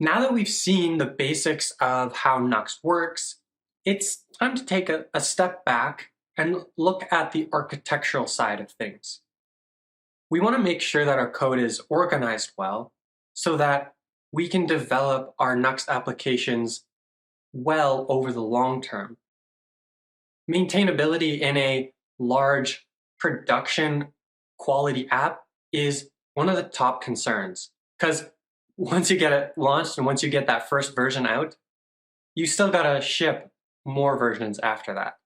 Now that we've seen the basics of how Nuxt works, it's time to take a step back and look at the architectural side of things. We want to make sure that our code is organized well so that we can develop our Nuxt applications well over the long term. Maintainability in a large production quality app is one of the top concerns because once you get it launched and once you get that first version out, you still got to ship more versions after that.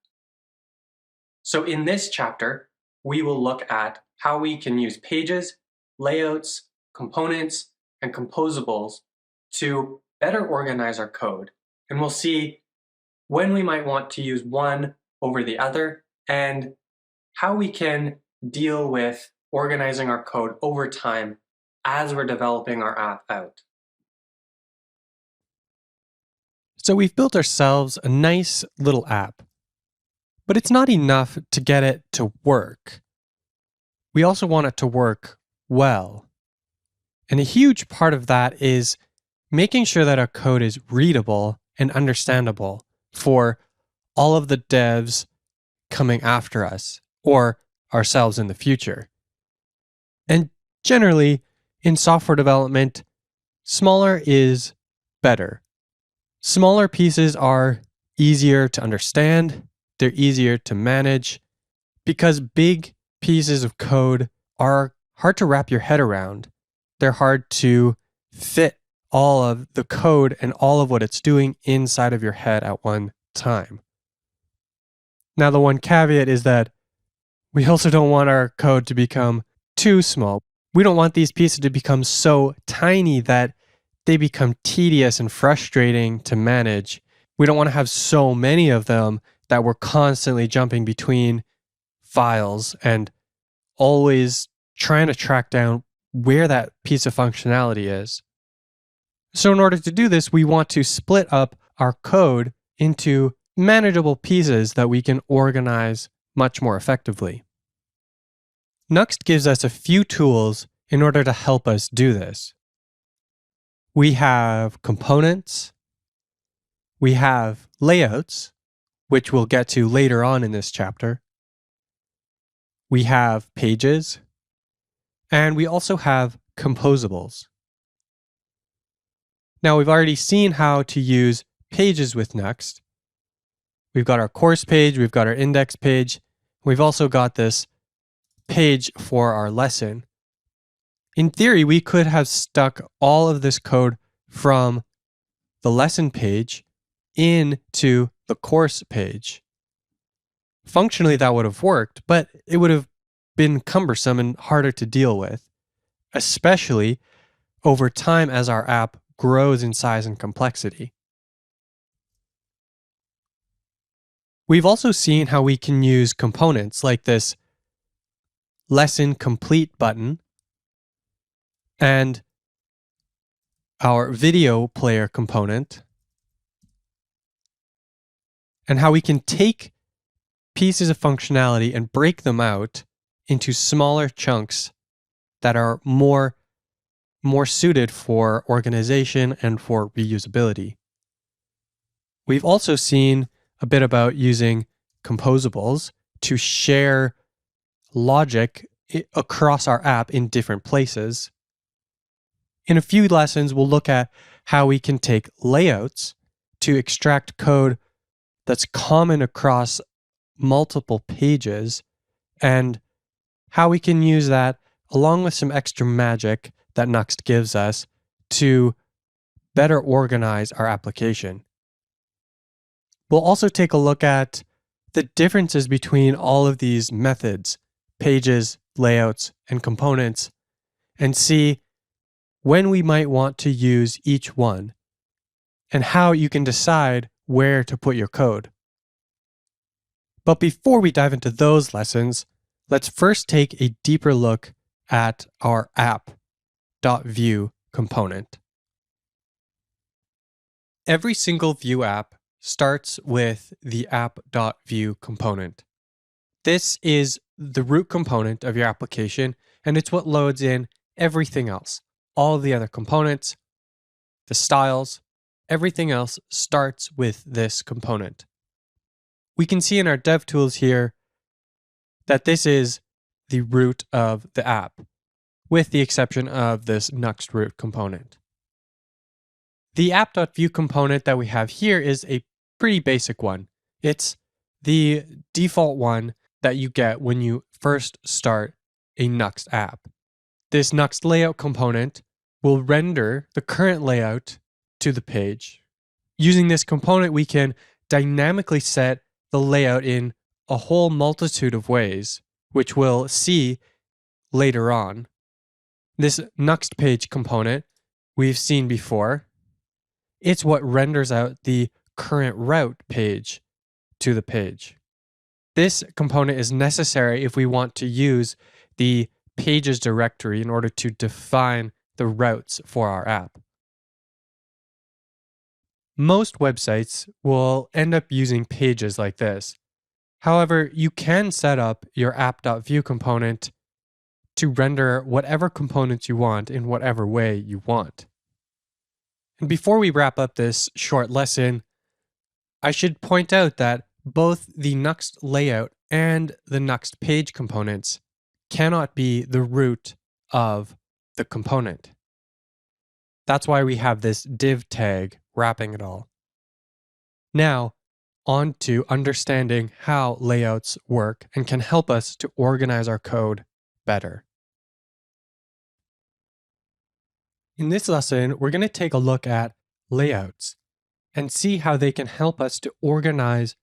So in this chapter, we will look at how we can use pages, layouts, components, and composables to better organize our code. And we'll see when we might want to use one over the other and how we can deal with organizing our code over time as we're developing our app out. So we've built ourselves a nice little app, but it's not enough to get it to work. We also want it to work well. And a huge part of that is making sure that our code is readable and understandable for all of the devs coming after us or ourselves in the future. And generally, in software development, smaller is better. Smaller pieces are easier to understand, they're easier to manage, because big pieces of code are hard to wrap your head around. They're hard to fit all of the code and all of what it's doing inside of your head at one time. Now, the one caveat is that we also don't want our code to become too small. We don't want these pieces to become so tiny that they become tedious and frustrating to manage. We don't want to have so many of them that we're constantly jumping between files and always trying to track down where that piece of functionality is. So in order to do this, we want to split up our code into manageable pieces that we can organize much more effectively. Nuxt gives us a few tools in order to help us do this. We have components, we have layouts, which we'll get to later on in this chapter. We have pages, and we also have composables. Now, we've already seen how to use pages with Nuxt. We've got our course page, we've got our index page, we've also got this page for our lesson. In theory, we could have stuck all of this code from the lesson page into the course page. Functionally, that would have worked, but it would have been cumbersome and harder to deal with, especially over time as our app grows in size and complexity. We've also seen how we can use components like this lesson complete button and our video player component, and how we can take pieces of functionality and break them out into smaller chunks that are more suited for organization and for reusability. We've also seen a bit about using composables to share logic across our app in different places. In a few lessons, we'll look at how we can take layouts to extract code that's common across multiple pages and how we can use that along with some extra magic that Nuxt gives us to better organize our application. We'll also take a look at the differences between all of these methods, pages, layouts, and components, and see when we might want to use each one, and how you can decide where to put your code. But before we dive into those lessons, let's first take a deeper look at our app.view component. Every single Vue app starts with the app.view component. This is the root component of your application, and it's what loads in everything else, all of the other components, the styles, everything else starts with this component. We can see in our DevTools here that this is the root of the app, with the exception of this Nuxt root component. The app.view component that we have here is a pretty basic one. It's the default one that you get when you first start a Nuxt app. This Nuxt layout component will render the current layout to the page. Using this component, we can dynamically set the layout in a whole multitude of ways, which we'll see later on. This Nuxt page component we've seen before. It's what renders out the current route page to the page. This component is necessary if we want to use the pages directory in order to define the routes for our app. Most websites will end up using pages like this. However, you can set up your app.view component to render whatever components you want in whatever way you want. And before we wrap up this short lesson, I should point out that both the Nuxt layout and the Nuxt page components cannot be the root of the component. That's why we have this div tag wrapping it all. Now, on to understanding how layouts work and can help us to organize our code better. In this lesson, we're going to take a look at layouts and see how they can help us to organize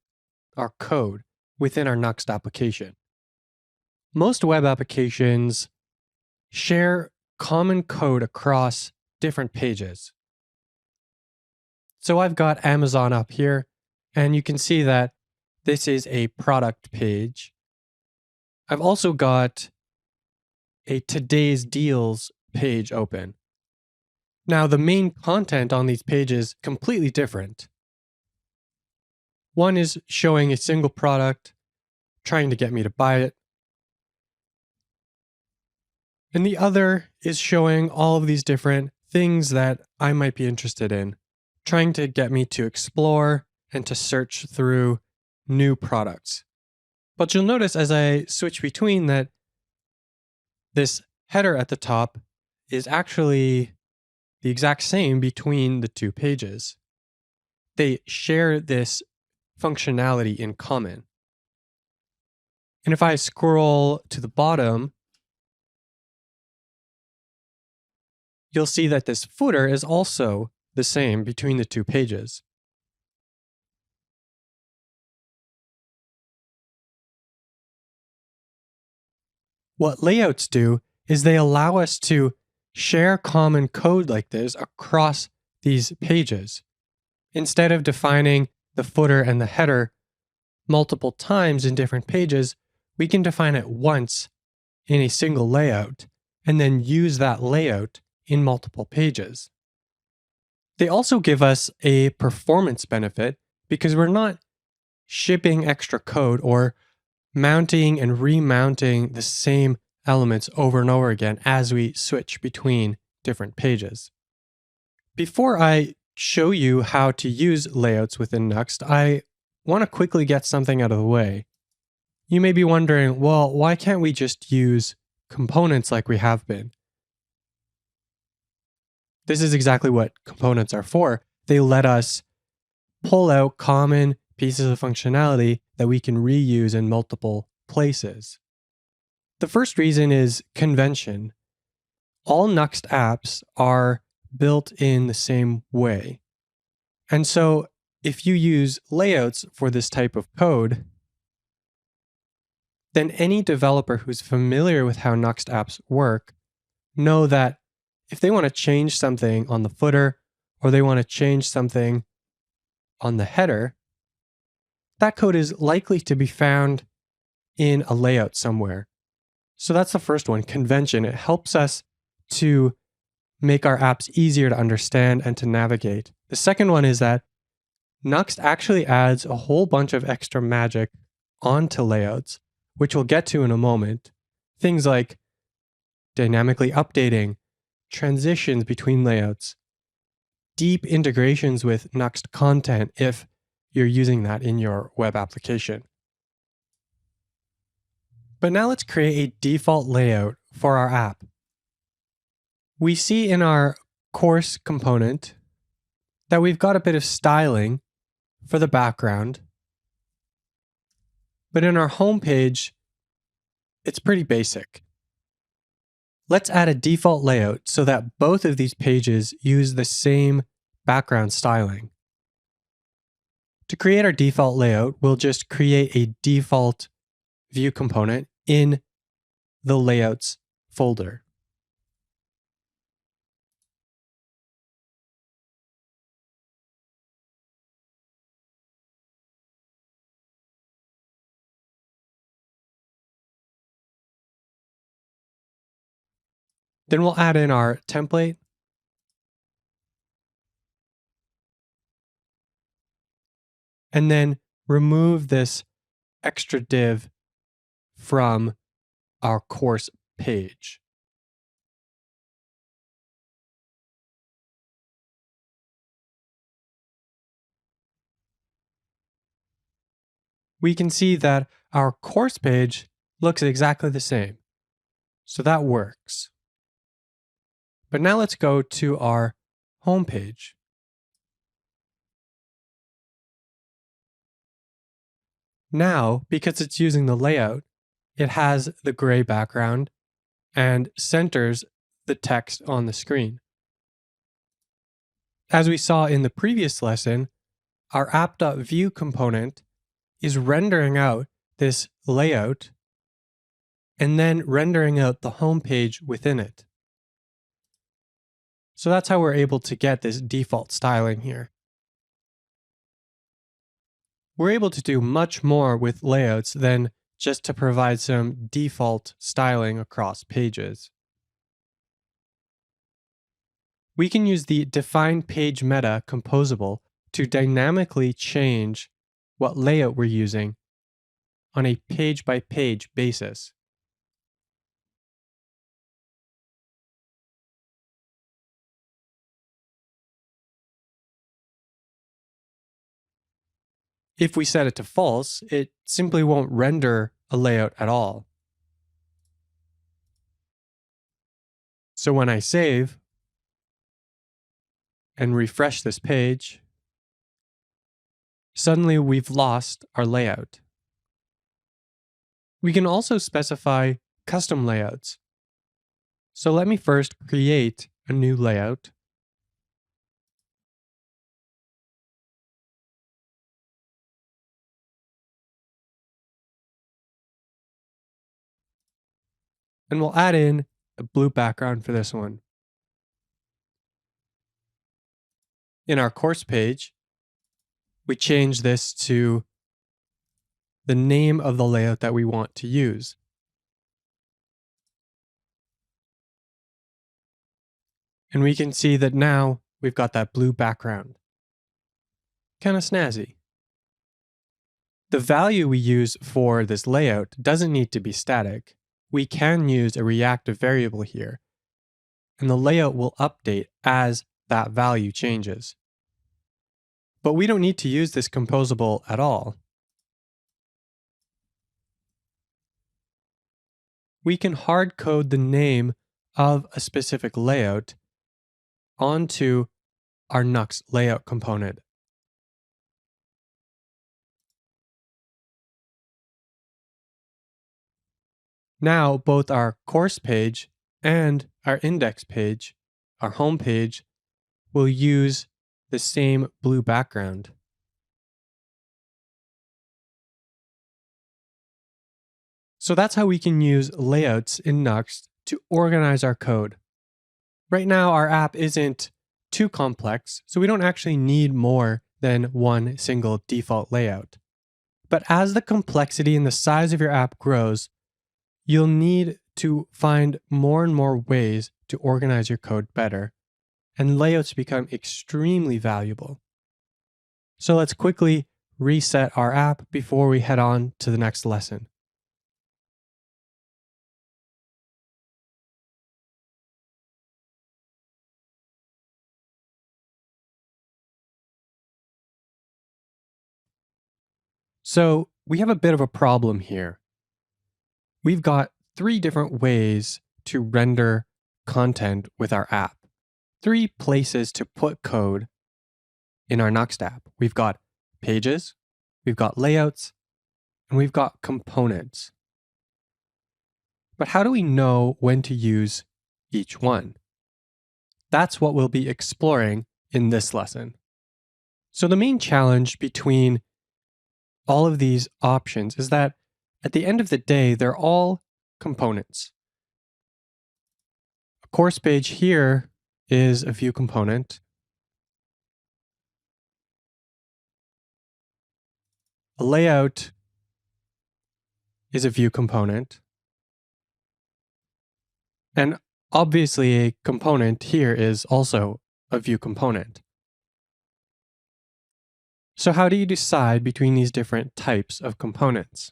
our code within our Nuxt application. Most web applications share common code across different pages. So I've got Amazon up here, and you can see that this is a product page. I've also got a today's deals page open. Now, the main content on these pages is completely different. One is showing a single product, trying to get me to buy it. And the other is showing all of these different things that I might be interested in, trying to get me to explore and to search through new products. But you'll notice as I switch between that this header at the top is actually the exact same between the two pages. They share this functionality in common. And if I scroll to the bottom, you'll see that this footer is also the same between the two pages. What layouts do is they allow us to share common code like this across these pages. Instead of defining the footer and the header multiple times in different pages, we can define it once in a single layout and then use that layout in multiple pages. They also give us a performance benefit because we're not shipping extra code or mounting and remounting the same elements over and over again as we switch between different pages. Before I show you how to use layouts within Nuxt, I want to quickly get something out of the way. You may be wondering, well, why can't we just use components like we have been? This is exactly what components are for. They let us pull out common pieces of functionality that we can reuse in multiple places. The first reason is convention. All Nuxt apps are built in the same way. And so if you use layouts for this type of code, then any developer who's familiar with how Nuxt apps work know that if they want to change something on the footer or they want to change something on the header, that code is likely to be found in a layout somewhere. So that's the first one, convention. It helps us to make our apps easier to understand and to navigate. The second one is that Nuxt actually adds a whole bunch of extra magic onto layouts, which we'll get to in a moment. Things like dynamically updating, transitions between layouts, deep integrations with Nuxt content if you're using that in your web application. But now let's create a default layout for our app. We see in our course component that we've got a bit of styling for the background. But in our home page, it's pretty basic. Let's add a default layout so that both of these pages use the same background styling. To create our default layout, we'll just create a default view component in the layouts folder. Then we'll add in our template. And then remove this extra div from our course page. We can see that our course page looks exactly the same. So that works. But now let's go to our home page. Now, because it's using the layout, it has the gray background and centers the text on the screen. As we saw in the previous lesson, our app.view component is rendering out this layout and then rendering out the home page within it. So that's how we're able to get this default styling here. We're able to do much more with layouts than just to provide some default styling across pages. We can use the define page meta composable to dynamically change what layout we're using on a page-by-page basis. If we set it to false, it simply won't render a layout at all. So when I save and refresh this page, suddenly we've lost our layout. We can also specify custom layouts. So let me first create a new layout. And we'll add in a blue background for this one. In our course page, we change this to the name of the layout that we want to use. And we can see that now we've got that blue background. Kind of snazzy. The value we use for this layout doesn't need to be static. We can use a reactive variable here, and the layout will update as that value changes. But we don't need to use this composable at all. We can hard code the name of a specific layout onto our Nuxt layout component. Now, both our course page and our index page, our home page, will use the same blue background. So that's how we can use layouts in Nuxt to organize our code. Right now, our app isn't too complex, so we don't actually need more than one single default layout. But as the complexity and the size of your app grows, you'll need to find more and more ways to organize your code better, and layouts become extremely valuable. So let's quickly reset our app before we head on to the next lesson. So we have a bit of a problem here. We've got 3 different ways to render content with our app. 3 places to put code in our Nuxt app. We've got pages, we've got layouts, and we've got components. But how do we know when to use each one? That's what we'll be exploring in this lesson. So the main challenge between all of these options is that at the end of the day, they're all components. A course page here is a view component. A layout is a view component. And obviously a component here is also a view component. So how do you decide between these different types of components?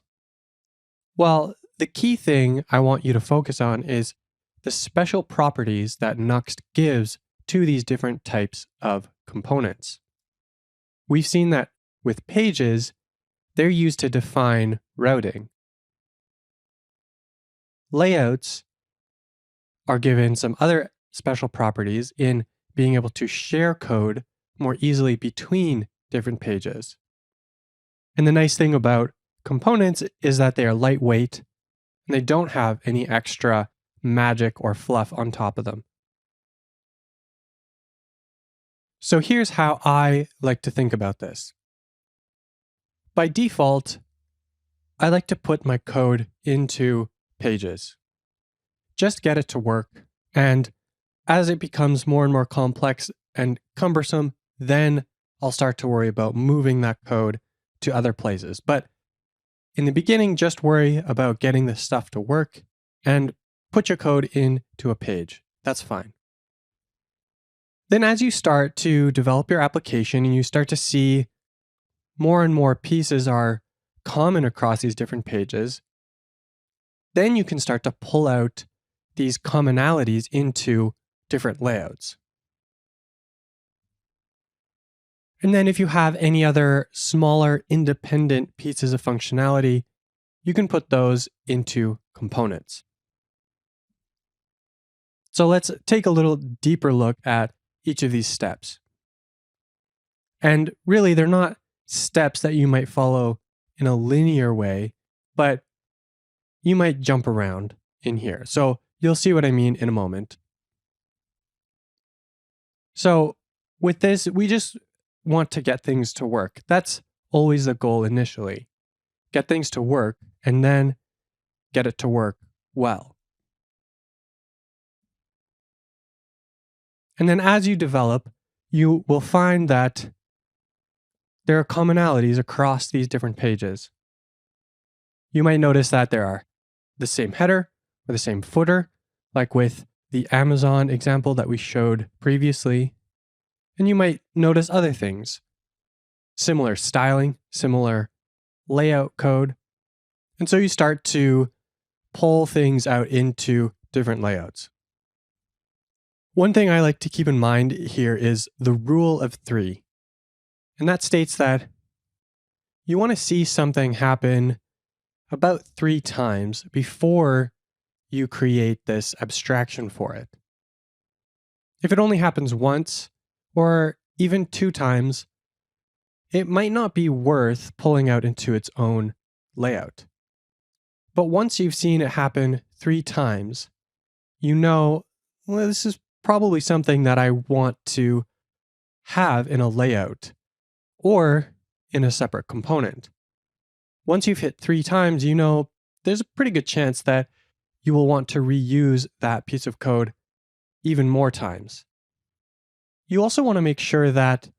Well, the key thing I want you to focus on is the special properties that Nuxt gives to these different types of components. We've seen that with pages, they're used to define routing. Layouts are given some other special properties in being able to share code more easily between different pages. And the nice thing about components is that they are lightweight and they don't have any extra magic or fluff on top of them. So here's how I like to think about this. By default, I like to put my code into pages. Just get it to work. And as it becomes more and more complex and cumbersome, then I'll start to worry about moving that code to other places. But in the beginning, just worry about getting this stuff to work and put your code into a page. That's fine. Then as you start to develop your application and you start to see more and more pieces are common across these different pages, then you can start to pull out these commonalities into different layouts. And then if you have any other smaller independent pieces of functionality, you can put those into components. So let's take a little deeper look at each of these steps. And really, they're not steps that you might follow in a linear way, but you might jump around in here. So you'll see what I mean in a moment. So with this, we just want to get things to work. That's always the goal initially. Get things to work and then get it to work well. And then as you develop, you will find that there are commonalities across these different pages. You might notice that there are the same header or the same footer, like with the Amazon example that we showed previously. And you might notice other things, similar styling, similar layout code. And so you start to pull things out into different layouts. One thing I like to keep in mind here is the rule of 3. And that states that you want to see something happen about 3 times before you create this abstraction for it. If it only happens once, or even 2 times, it might not be worth pulling out into its own layout. But once you've seen it happen 3 times, you know, well, this is probably something that I want to have in a layout or in a separate component. Once you've hit 3 times, you know there's a pretty good chance that you will want to reuse that piece of code even more times. You also want to make sure that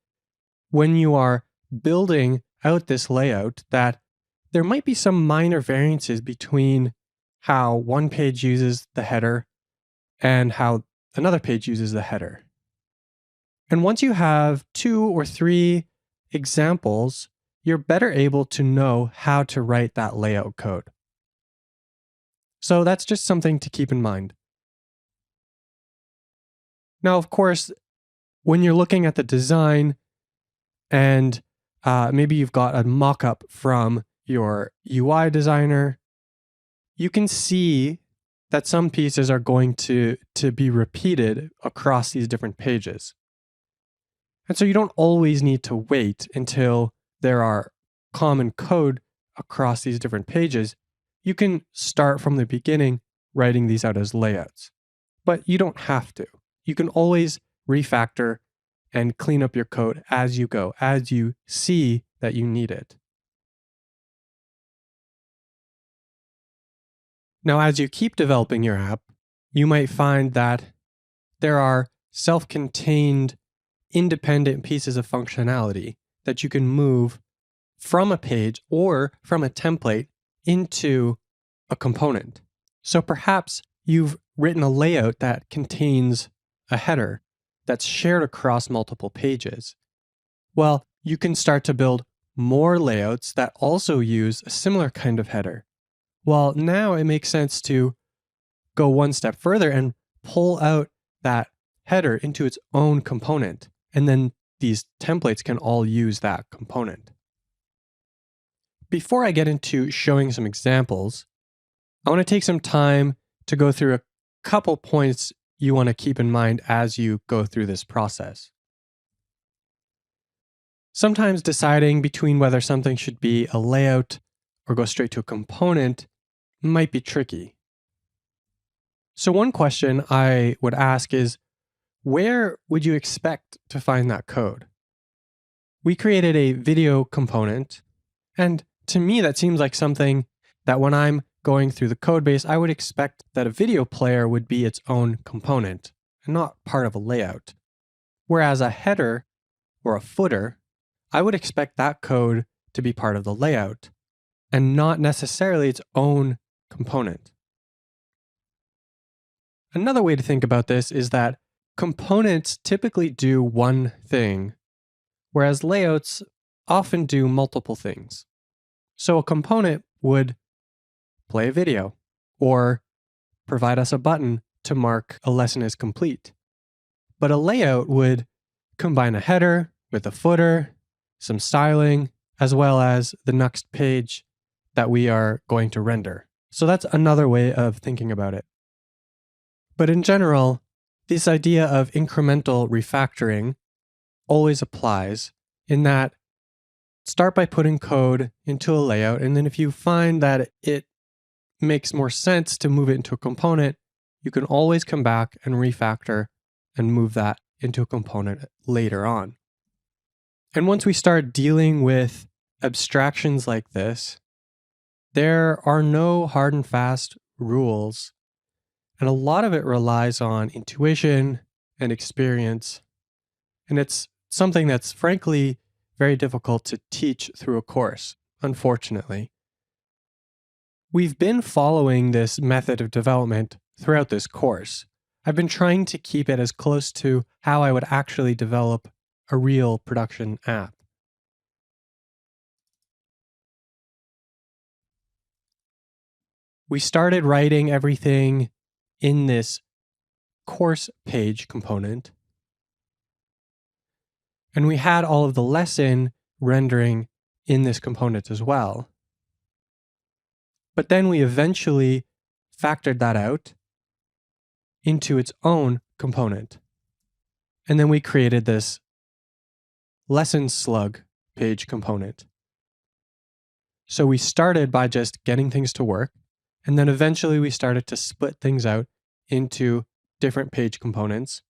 when you are building out this layout, that there might be some minor variances between how one page uses the header and how another page uses the header. And once you have 2 or 3 examples, you're better able to know how to write that layout code. So that's just something to keep in mind. Now, of course, when you're looking at the design and maybe you've got a mock-up from your UI designer, you can see that some pieces are going to be repeated across these different pages. And so you don't always need to wait until there are common code across these different pages. You can start from the beginning writing these out as layouts. But you don't have to. You can always refactor and clean up your code as you go, as you see that you need it. Now, as you keep developing your app, you might find that there are self-contained, independent pieces of functionality that you can move from a page or from a template into a component. So perhaps you've written a layout that contains a header that's shared across multiple pages. Well, you can start to build more layouts that also use a similar kind of header. Well, now it makes sense to go one step further and pull out that header into its own component. And then these templates can all use that component. Before I get into showing some examples, I want to take some time to go through a couple points you want to keep in mind as you go through this process. Sometimes deciding between whether something should be a layout or go straight to a component might be tricky. So one question I would ask is, where would you expect to find that code? We created a video component, and to me that seems like something that when I'm going through the code base, I would expect that a video player would be its own component and not part of a layout. Whereas a header or a footer, I would expect that code to be part of the layout and not necessarily its own component. Another way to think about this is that components typically do one thing, whereas layouts often do multiple things. So a component would play a video or provide us a button to mark a lesson as complete. But a layout would combine a header with a footer, some styling, as well as the next page that we are going to render. So that's another way of thinking about it. But in general, this idea of incremental refactoring always applies in that start by putting code into a layout, and then if you find that it makes more sense to move it into a component, you can always come back and refactor and move that into a component later on. And once we start dealing with abstractions like this, there are no hard and fast rules, and a lot of it relies on intuition and experience, and it's something that's frankly very difficult to teach through a course, unfortunately. We've been following this method of development throughout this course. I've been trying to keep it as close to how I would actually develop a real production app. We started writing everything in this course page component, and we had all of the lesson rendering in this component as well. But then we eventually factored that out into its own component. And then we created this lesson slug page component. So we started by just getting things to work, and then eventually we started to split things out into different page components,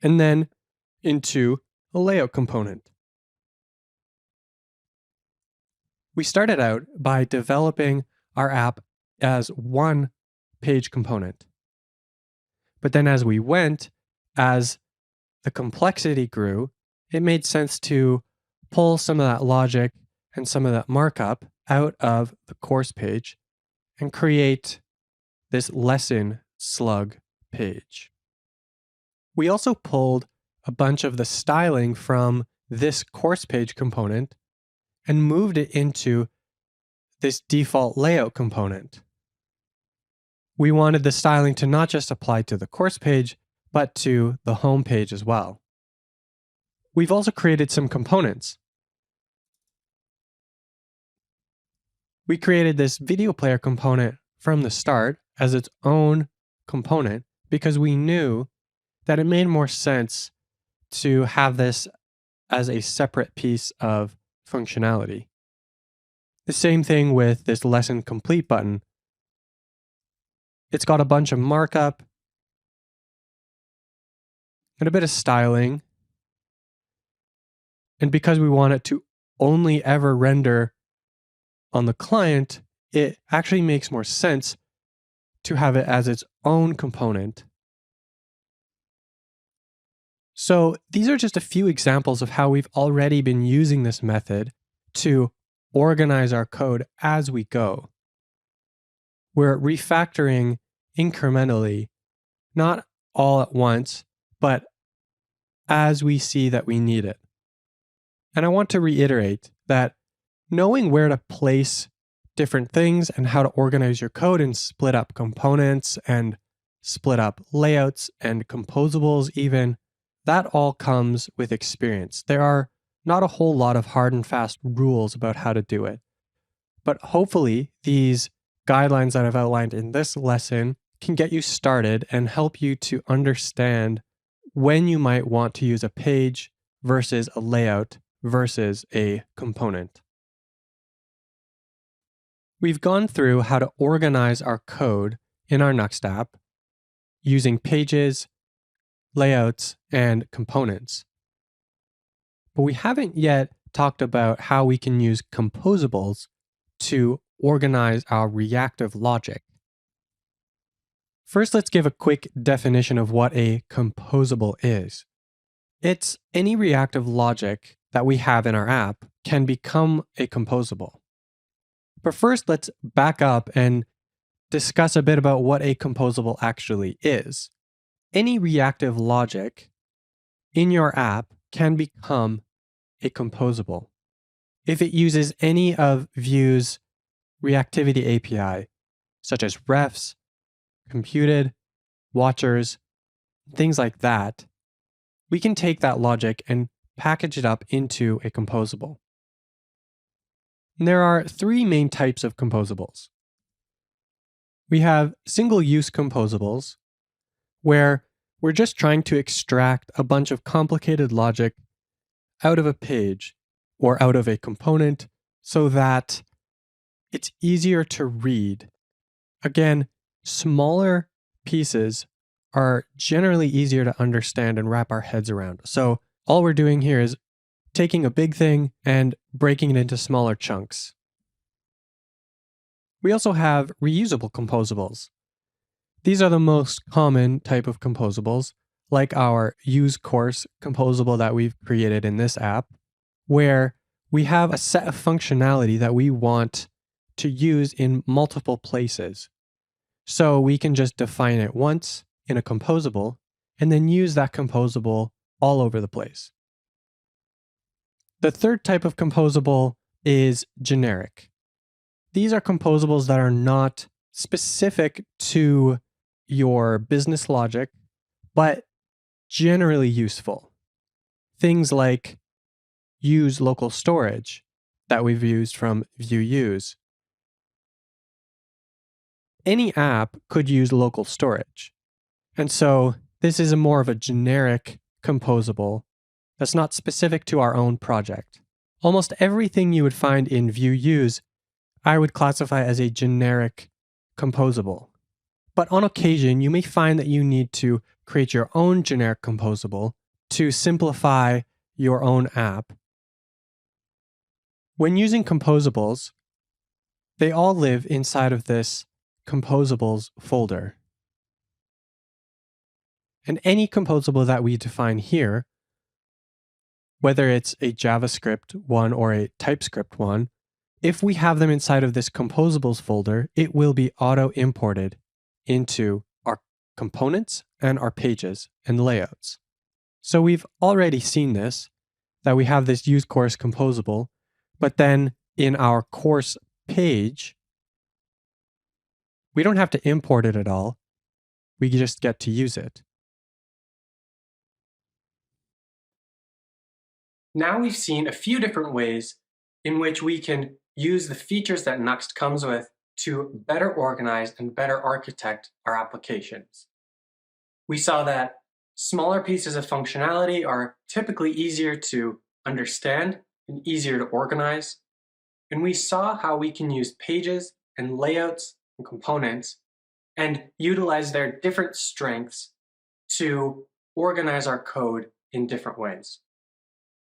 and then into a layout component. We started out by developing our app as one page component. But then as we went, as the complexity grew, it made sense to pull some of that logic and some of that markup out of the course page and create this lesson slug page. We also pulled a bunch of the styling from this course page component and moved it into this default layout component. We wanted the styling to not just apply to the course page, but to the home page as well. We've also created some components. We created this video player component from the start as its own component because we knew that it made more sense to have this as a separate piece of functionality. The same thing with this lesson complete button. It's got a bunch of markup and a bit of styling. And because we want it to only ever render on the client, it actually makes more sense to have it as its own component. So these are just a few examples of how we've already been using this method to organize our code as we go. We're refactoring incrementally, not all at once, but as we see that we need it. And I want to reiterate that knowing where to place different things and how to organize your code and split up components and split up layouts and composables even, that all comes with experience. There are not a whole lot of hard and fast rules about how to do it. But hopefully these guidelines that I've outlined in this lesson can get you started and help you to understand when you might want to use a page versus a layout versus a component. We've gone through how to organize our code in our Nuxt app using pages, layouts, and components. But we haven't yet talked about how we can use composables to organize our reactive logic. First, let's give a quick definition of what a composable is. It's any reactive logic that we have in our app can become a composable. But first, let's back up and discuss a bit about what a composable actually is. Any reactive logic in your app can become a composable if it uses any of Vue's reactivity API, such as refs, computed, watchers, things like that. We can take that logic and package it up into a composable. And there are three main types of composables. We have single-use composables, where we're just trying to extract a bunch of complicated logic out of a page or out of a component so that it's easier to read. Again, smaller pieces are generally easier to understand and wrap our heads around. So all we're doing here is taking a big thing and breaking it into smaller chunks. We also have reusable composables. These are the most common type of composables, like our use course composable that we've created in this app, where we have a set of functionality that we want to use in multiple places. So we can just define it once in a composable and then use that composable all over the place. The third type of composable is generic. These are composables that are not specific to your business logic, but generally useful. Things like use local storage that we've used from Vue Use. Any app could use local storage. And so this is more of a generic composable that's not specific to our own project. Almost everything you would find in Vue Use, I would classify as a generic composable. But on occasion, you may find that you need to create your own generic composable to simplify your own app. When using composables, they all live inside of this composables folder. And any composable that we define here, whether it's a JavaScript one or a TypeScript one, if we have them inside of this composables folder, it will be auto-imported into our components and our pages and layouts. So we've already seen this, that we have this use course composable, but then in our course page, we don't have to import it at all. We just get to use it. Now we've seen a few different ways in which we can use the features that Nuxt comes with to better organize and better architect our applications. We saw that smaller pieces of functionality are typically easier to understand and easier to organize. And we saw how we can use pages and layouts and components and utilize their different strengths to organize our code in different ways.